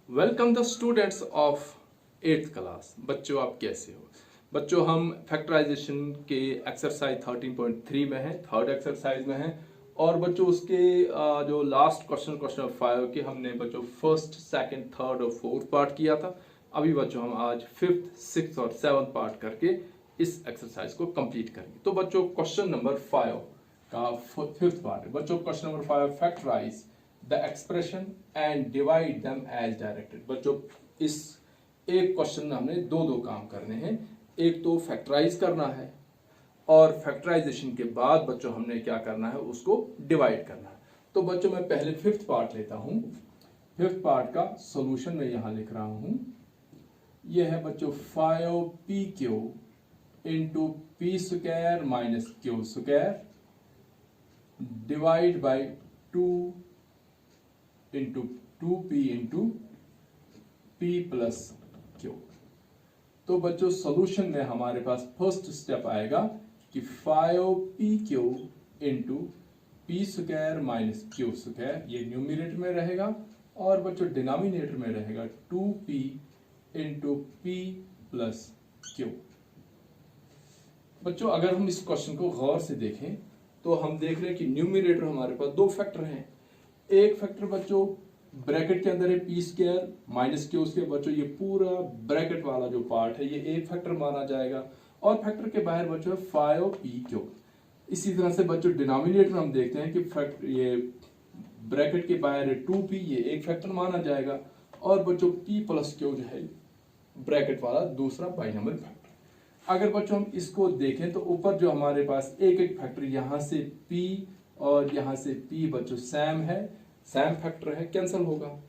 Welcome the students of 8th class. बच्चों आप कैसे हो? बच्चों हम फैक्टराइजेशन के एक्सरसाइज 13.3 में हैं, थर्ड एक्सरसाइज में हैं। और बच्चों उसके जो लास्ट क्वेश्चन 5 के हमने बच्चों फर्स्ट, सेकंड, थर्ड और फोर्थ पार्ट किया था। अभी बच्चों हम आज फिफ्थ, सिक्स्थ और सेवंथ पार्ट करके इस एक्सरसाइज को कंप्लीट करेंगे। तो बच्चों क्वेश्चन नंबर 5 का फिफ्थ पार्ट है। बच्चों question number 5, factorise the expression and divide them as directed. बच्चों इस एक क्वेश्चन में हमने दो काम करने हैं। एक तो फैक्टराइज करना है और फैक्टराइजेशन के बाद बच्चों हमने क्या करना है, उसको डिवाइड करना है। तो बच्चों मैं पहले फिफ्थ पार्ट लेता हूं। फिफ्थ पार्ट का सॉल्यूशन मैं यहां लिख रहा हूं। यह है बच्चों 5pq into P square minus Q square divide by 2 into 2p into p plus Q. तो बच्चों सॉल्यूशन में हमारे पास फर्स्ट स्टेप आएगा कि 5pq into P square minus Q square, ये न्यूमिनेटर में रहेगा। और बच्चों डिनोमिनेटर में रहेगा 2p into p plus Q. बच्चों अगर हम इस क्वेश्चन को गौर से देखें तो हम देख रहे हैं कि न्यूमिनेटर हमारे पास दो फैक्टर हैं। एक फैक्टर बच्चों ब्रैकेट के अंदर है P square minus Q square. बच्चों ये पूरा ब्रैकेट वाला जो पार्ट है ये एक फैक्टर माना जाएगा। और फैक्टर के बाहर बच्चों 5pq। इसी तरह से बच्चों डिनोमिनेटर हम देखते हैं कि ये ब्रैकेट के बाहर है 2p, ये एक फैक्टर माना जाएगा। और बच्चों p प्लस क्यू जो है ब्रैकेट वाला दूसरा बाइनोमियल फैक्टर। अगर बच्चों हम इसको देखें तो ऊपर जो हमारे पास एक एक फैक्टर, यहां से p और यहां से p बच्चों सैम है, सैम फैक्टर है, कैंसिल होगा।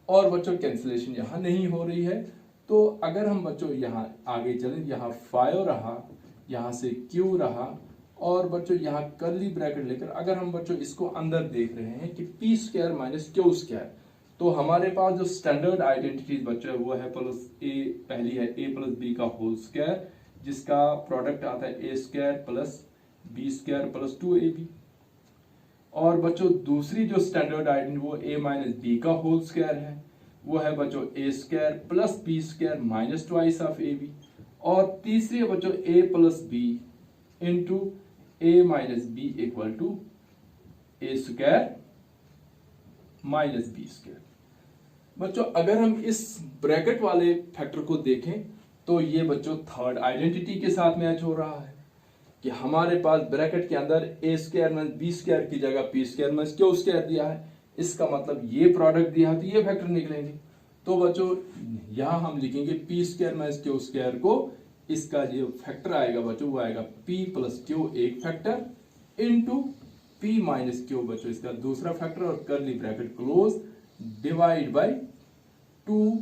और बच्चों कैंसिलेशन यहां नहीं हो रही है। तो अगर हम बच्चों यहां आगे चलें, यहां 5 रहा, यहां से q रहा, और बच्चों यहां कर्ली ब्रैकेट लेकर अगर हम बच्चों इसको अंदर देख रहे हैं कि P square minus Q square, तो हमारे पास जो स्टैंडर्ड आइडेंटिटीज बच्चों वो है प्लस ए, पहली है a प्लस बी का होल स्क्वायर, जिसका प्रोडक्ट आता है A square plus B square plus 2ab। और बच्चों दूसरी जो स्टैंडर्ड आइडेंटिटी वो a माइनस बी का होल स्क्वायर है, वो है बच्चों A square plus B square minus twice of ab। और तीसरी है बच्चों a plus B into A minus B equal to A square minus B square. बच्चों अगर हम इस ब्रैकेट वाले फैक्टर को देखें तो ये बच्चों थर्ड आइडेंटिटी के साथ मैच हो रहा है कि हमारे पास ब्रैकेट के अंदर ए स्क्वायर माइनस बी स्क्वायर की जगह P square minus Q square दिया है। इसका मतलब ये प्रोडक्ट दिया है तो ये फैक्टर निकलेंगे। तो बच्चों यहां हम लिखेंगे P square minus Q square को, इसका जो फैक्टर आएगा बच्चों वो आएगा पी प्लस क्यू एक factor into P minus Q बच्चों इसका दूसरा फैक्टर, और curly bracket close divide by 2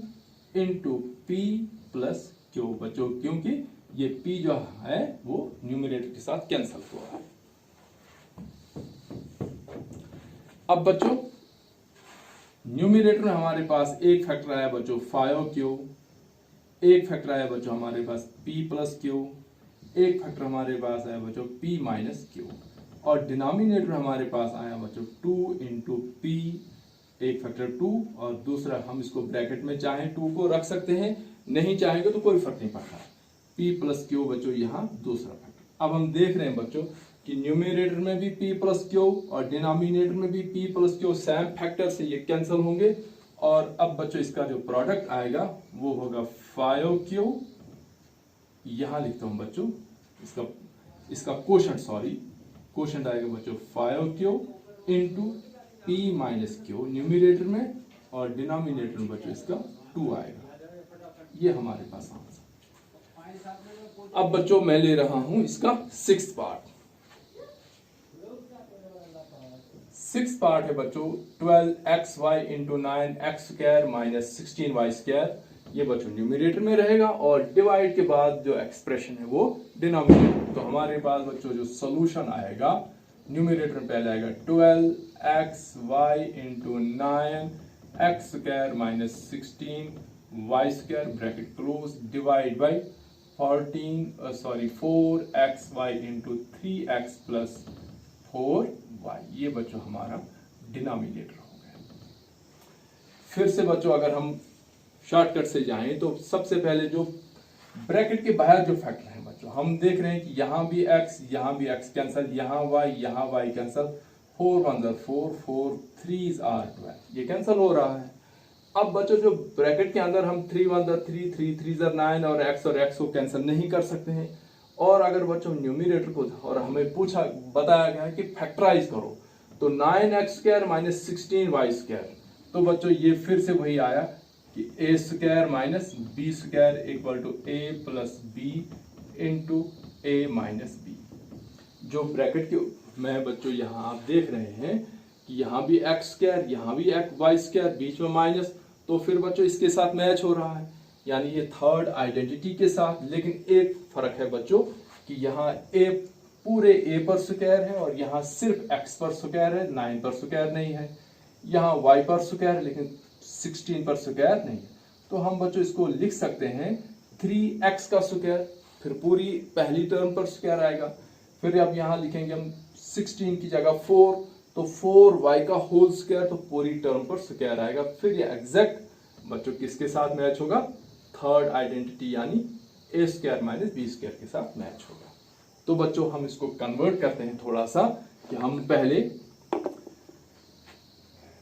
into P plus Q बच्चों, क्योंकि ये p जो है वो न्यूमिनेटर के साथ कैंसिल हो रहा है। अब बच्चों न्यूमिनेटर में हमारे पास एक फैक्टर आया बच्चों 5q, एक फैक्टर आया बच्चों हमारे पास p प्लस क्यू, एक फैक्टर हमारे पास आया बच्चों p माइनस क्यू, और डिनोमिनेटर हमारे पास आया बच्चों 2 इंटू p, एक फैक्टर 2 और दूसरा हम इसको ब्रैकेट में चाहें 2 को रख सकते हैं, नहीं चाहेंगे तो कोई फर्क नहीं पड़ता। p प्लस क्यू बच्चों यहाँ दूसरा फैक्टर। अब हम देख रहे हैं बच्चों कि न्यूमिनेटर में भी p प्लस क्यू और डिनोमिनेटर में भी p plus Q Sam factor से ये कैंसिल होंगे। और अब बच्चों इसका जो प्रोडक्ट आएगा वो होगा 5q, यहां लिखता हूं बच्चों इसका क्वोशंट आएगा बच्चों 5q into p minus Q numerator में, और डिनोमिनेटर में बच्चों इसका 2 आएगा। ये हमारे पास आंसर। अब बच्चों मैं ले रहा हूं इसका सिक्स्थ पार्ट। सिक्स्थ पार्ट है बच्चों 12xy into 9x square minus 16y square. ये बच्चों न्यूमिनेटर में रहेगा और डिवाइड के बाद जो एक्सप्रेशन है वो डिनोमिनेटर। तो हमारे पास बच्चों जो सोल्यूशन आएगा न्यूमिनेटर में पहले आएगा 12xy into 9x square minus 16y square bracket close divide by 4xy into 3x plus 4y। ये बच्चों हमारा डिनोमिनेटर हो गया। फिर से बच्चों अगर हम शॉर्टकट से जाएं तो सबसे पहले जो ब्रैकेट के बाहर जो फैक्टर है बच्चों, हम देख रहे हैं कि यहाँ भी x कैंसल, यहाँ y कैंसल, 4 1 4, 4 3 are 12, ये कैंसल हो रहा है। अब बच्चों जो ब्रैकेट के अंदर हम 3 1 3, 3 3 9 और x को कैंसिल नहीं कर सकते हैं। और अगर बच्चों न्यूमरेटर को और हमें बताया गया है कि फैक्टराइज करो, तो 9x² माइनस 16y², तो बच्चों ये फिर से वही आया कि a² minus b² equal to a plus b into a minus b। जो ब्रैकेट के में बच्चों यहाँ आप देख रहे हैं कि यहाँ भी x², यहाँ भी y², बीच में माइनस, तो फिर बच्चों इसके साथ मैच हो रहा है, यानी ये थर्ड आइडेंटिटी के साथ। लेकिन एक फर्क है बच्चों कि यहाँ a पूरे a पर स्क्वायर है और यहाँ सिर्फ x पर स्क्वायर है, 9 पर स्क्वायर नहीं है। यहाँ y पर स्क्वायर है लेकिन 16 पर स्क्वायर नहीं है। तो हम बच्चों इसको लिख सकते हैं 3x का स्क्वायर, फिर पूरी पहली टर्म पर स्क्वायर आएगा। फिर अब यहाँ लिखेंगे हम 16 की जगह 4, तो 4y का होल स्क्वायर, तो पूरी टर्म पर स्क्वायर आएगा। फिर ये एग्जैक्ट बच्चों किसके साथ मैच होगा? थर्ड आइडेंटिटी यानी a² माइनस b² के साथ मैच होगा। तो बच्चों हम इसको कन्वर्ट करते हैं थोड़ा सा कि हम पहले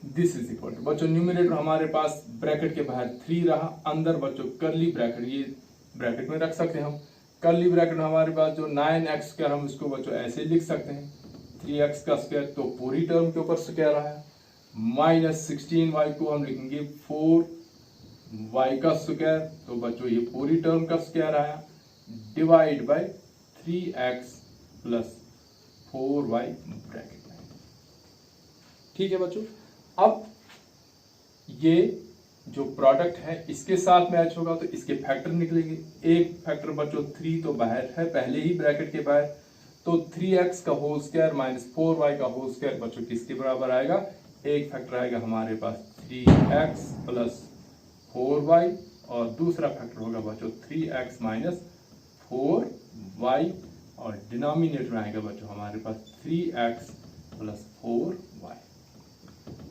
दिस इज इक्वल टू, बच्चों न्यूमरेटर हमारे पास ब्रैकेट के बाहर 3 रहा, अंदर बच्चों कर्ली ब्रैकेट, ये ब्रैकेट में रख सकते हैं हम। कर्ली ब्रैकेट में हमारे पास जो 9x², हम इसको बच्चों ऐसे लिख सकते हैं 3x का स्क्वायर, तो पूरी टर्म के ऊपर स्क्वायर आया, माइनस 16y को हम लिखेंगे 4y का स्क्वायर, तो बच्चों ये पूरी टर्म का स्क्वायर आया, divide by 3x plus 4y bracket में। ठीक है बच्चों, अब ये जो प्रोडक्ट है इसके साथ मैच होगा तो इसके फैक्टर निकलेंगे। एक फैक्टर बच्चों 3 तो बाहर है पहले ही ब्रैकेट के बाहर, तो 3x का होल स्क्वायर माइनस 4y का होल स्क्वायर बच्चों किसके बराबर आएगा? एक फैक्टर आएगा हमारे पास 3x प्लस 4y और दूसरा फैक्टर होगा बच्चों 3x माइनस 4y और डिनोमिनेटर आएगा बच्चों हमारे पास 3x प्लस 4y।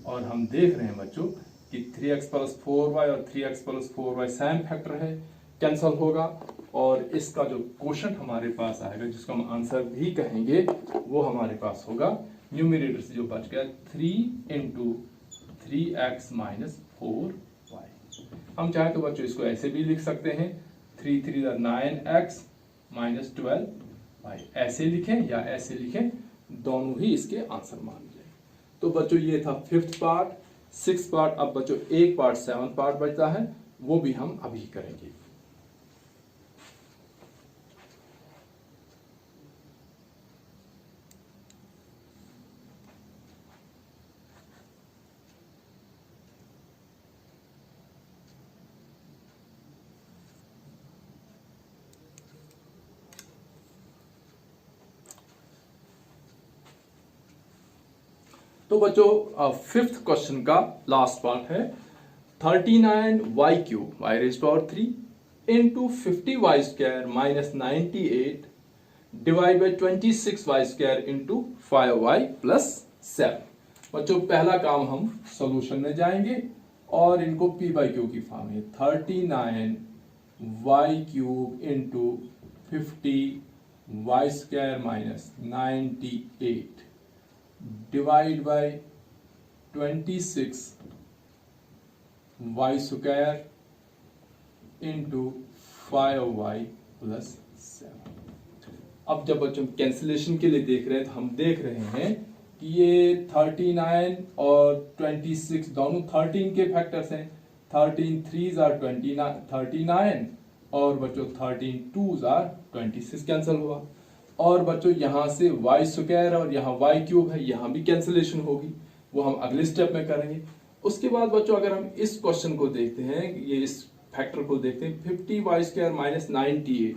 और हम देख रहे हैं बच्चों कि 3x प्लस 4y और 3x plus 4y same factor है, कैंसल होगा। और इसका जो क्वोशंट हमारे पास आएगा जिसको हम आंसर भी कहेंगे वो हमारे पास होगा न्यूमरेटर से जो बच गया 3 इंटू 3x माइनस 4y। हम चाहे तो बच्चों इसको ऐसे भी लिख सकते हैं 3 3 9x माइनस 12y, ऐसे लिखें या ऐसे लिखें, दोनों ही इसके आंसर मान लें। तो बच्चों ये था 5th पार्ट, 6th पार्ट। अब बच्चों एक पार्ट 7th पार्ट बचता है, वो भी हम अभी करेंगे। तो बच्चों 5th क्वेश्चन का लास्ट पार्ट है 39y³ y raised to power 3 into 50y² minus 98 divide by 26y² into 5y plus 7। बच्चों पहला काम हम सॉल्यूशन में जाएंगे और इनको p/q की फॉर्म है 39y³ into 50y² minus 98 divide by 26 y² into 5y plus 7। अब जब बच्चों कैंसिलेशन के लिए देख रहे हैं तो हम देख रहे हैं कि ये 39 और 26 दोनों 13 के फैक्टर्स हैं। 13 3s are 39 और बच्चों 13 2s are 26 कैंसिल हुआ। और बच्चों यहाँ से y² और यहाँ y³ है, यहाँ भी कैंसिलेशन होगी, वो हम अगले स्टेप में करेंगे। उसके बाद बच्चों अगर हम इस क्वेश्चन को देखते हैं, ये इस फैक्टर को देखते हैं 50y² माइनस 98,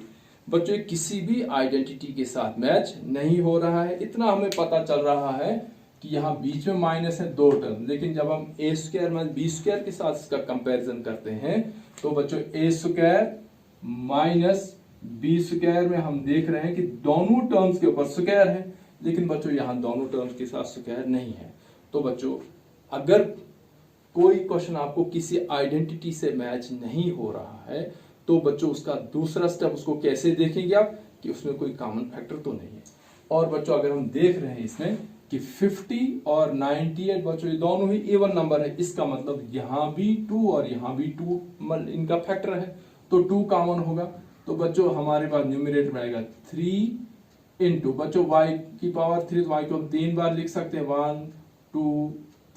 बच्चों किसी भी आइडेंटिटी के साथ मैच नहीं हो रहा है। इतना हमें पता चल रहा है कि यहाँ बीच में माइनस है 2 टर्म, लेकिन जब हम a² माइनस b² के साथ इसका कंपैरिजन करते हैं तो बच्चों a² माइनस b² में हम देख रहे हैं कि दोनों टर्म्स के ऊपर स्क्वायर है, लेकिन बच्चों यहाँ दोनों टर्म्स के साथ स्क्वायर नहीं है। तो बच्चों अगर कोई क्वेश्चन आपको किसी आइडेंटिटी से मैच नहीं हो रहा है तो बच्चों उसका दूसरा स्टेप उसको कैसे देखेंगे आप कि उसमें कोई कॉमन फैक्टर तो नहीं है। और बच्चों अगर हम देख रहे हैं इसमें कि 50 और 98 बच्चों ये दोनों ही इवन नंबर है, इसका मतलब यहां भी 2 और यहां भी 2 इनका फैक्टर है तो 2 कॉमन होगा। तो बच्चों हमारे पास न्यूमरेटर में आएगा 3 इंटू बच्चों y की पावर 3, तो y को हम 3 बार लिख सकते हैं 1 2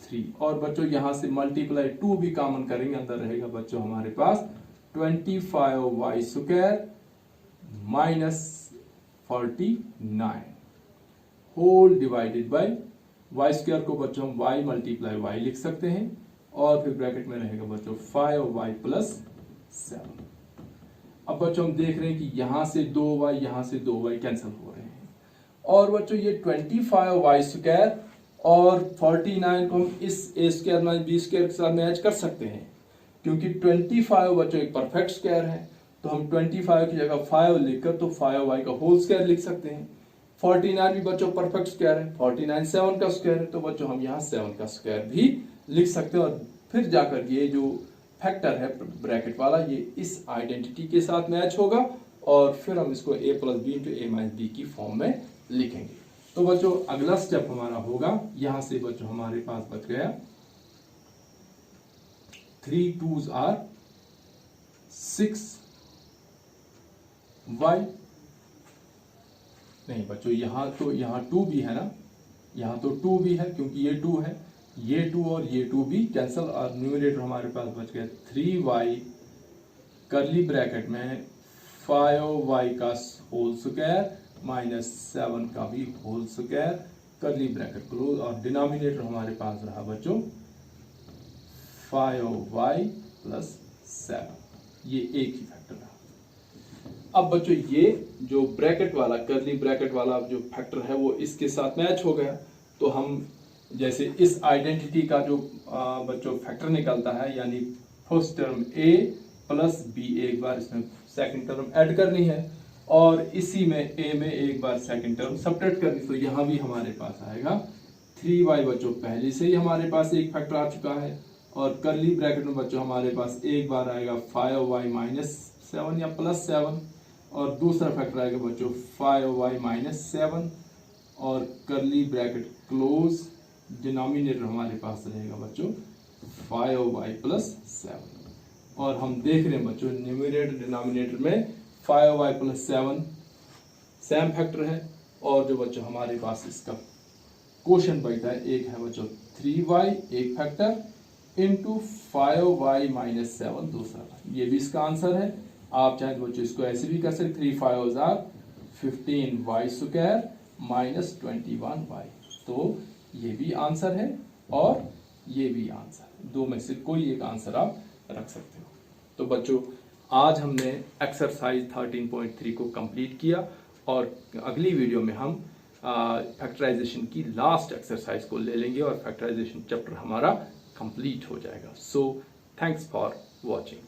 3 और बच्चों यहां से मल्टीप्लाई 2 भी कॉमन करेंगे, अंदर रहेगा बच्चों हमारे पास 25y square minus 49 whole divided by y square को बच्चों हम y मल्टीप्लाई y लिख सकते हैं और फिर ब्रैकेट में रहेगा बच्चों 5y प्लस 7। अब बच्चों हम देख रहे हैं कि यहां से 2y यहां से 2y कैंसिल हो रहे हैं और बच्चों ये 25y स्क्वायर और 49 को हम इस a square minus b square के साथ मैच कर सकते हैं क्योंकि 25 बच्चों एक परफेक्ट स्क्वायर है तो हम 25 की जगह 5 लिखकर तो 5y का होल स्क्वायर लिख सकते हैं। 49 भी बच्चों परफेक्ट स्क्वायर है, 49 7 का स्क्वायर है तो बच्चों हम यहाँ 7 का स्क्वायर भी लिख सकते हैं और फिर जाकर ये जो फैक्टर है ब्रैकेट वाला ये इस आइडेंटिटी के साथ मैच होगा और फिर हम इसको a plus B into A minus B की फॉर्म में लिखेंगे। तो बच्चों अगला स्टेप हमारा होगा, यहां से बच्चों हमारे पास बच गया 3 2s are 6y नहीं बच्चों यहाँ 2 भी है ना, यहाँ तो 2 भी है क्योंकि ये 2 है, ये 2 और ये 2 भी कैंसल और न्यूमरेटर हमारे पास बच गया 3y करली ब्रैकेट में 5y का होल स्क्वायर माइनस 7 का भी होल स्क्वायर करली ब्रैकेट क्लोज और डिनोमिनेटर हमारे पास रहा बच्चों 5y प्लस 7, ये एक ही फैक्टर रहा। अब बच्चों ये जो ब्रैकेट वाला करली ब्रैकेट वाला जो फैक्टर है वो इसके साथ मैच हो गया तो हम जैसे इस आइडेंटिटी का जो बच्चों फैक्टर निकलता है यानी first term a plus b एक बार इसमें सेकंड टर्म ऐड करनी है और इसी में a में एक बार सेकंड टर्म सब्ट्रैक्ट करनी, तो यहाँ भी हमारे पास आएगा 3y बच्चों पहले से ही हमारे पास एक फैक्टर आ चुका है और करली ब्रैकेट में बच्चों हमारे पास एक बार आएगा 5y माइनस 7 या प्लस 7 और दूसरा फैक्टर आएगा बच्चों 5y माइनस 7 और करली ब्रैकेट क्लोज, डिनोमिनेटर हमारे पास रहेगा बच्चों 5y प्लस 7 और हम देख रहे हैं बच्चों न्यूमरेटर डिनोमिनेटर में 5y प्लस 7 सेम फैक्टर है और जो बच्चों हमारे पास इसका क्वेश्चन बचता है एक है बच्चों 3y एक फैक्टर इंटू 5y माइनस 7 दूसरा, ये भी इसका आंसर है। आप चाहे तो बच्चों इसको ऐसे भी कर सकते 3 5 15y स्क्वायर माइनस 21y, तो ये भी आंसर है और ये भी आंसर है, दो में से कोई एक आंसर आप रख सकते हो। तो बच्चों आज हमने एक्सरसाइज 13.3 को कंप्लीट किया और अगली वीडियो में हम फैक्टराइजेशन की लास्ट एक्सरसाइज को ले लेंगे और फैक्टराइजेशन चैप्टर हमारा कंप्लीट हो जाएगा। So thanks for watching.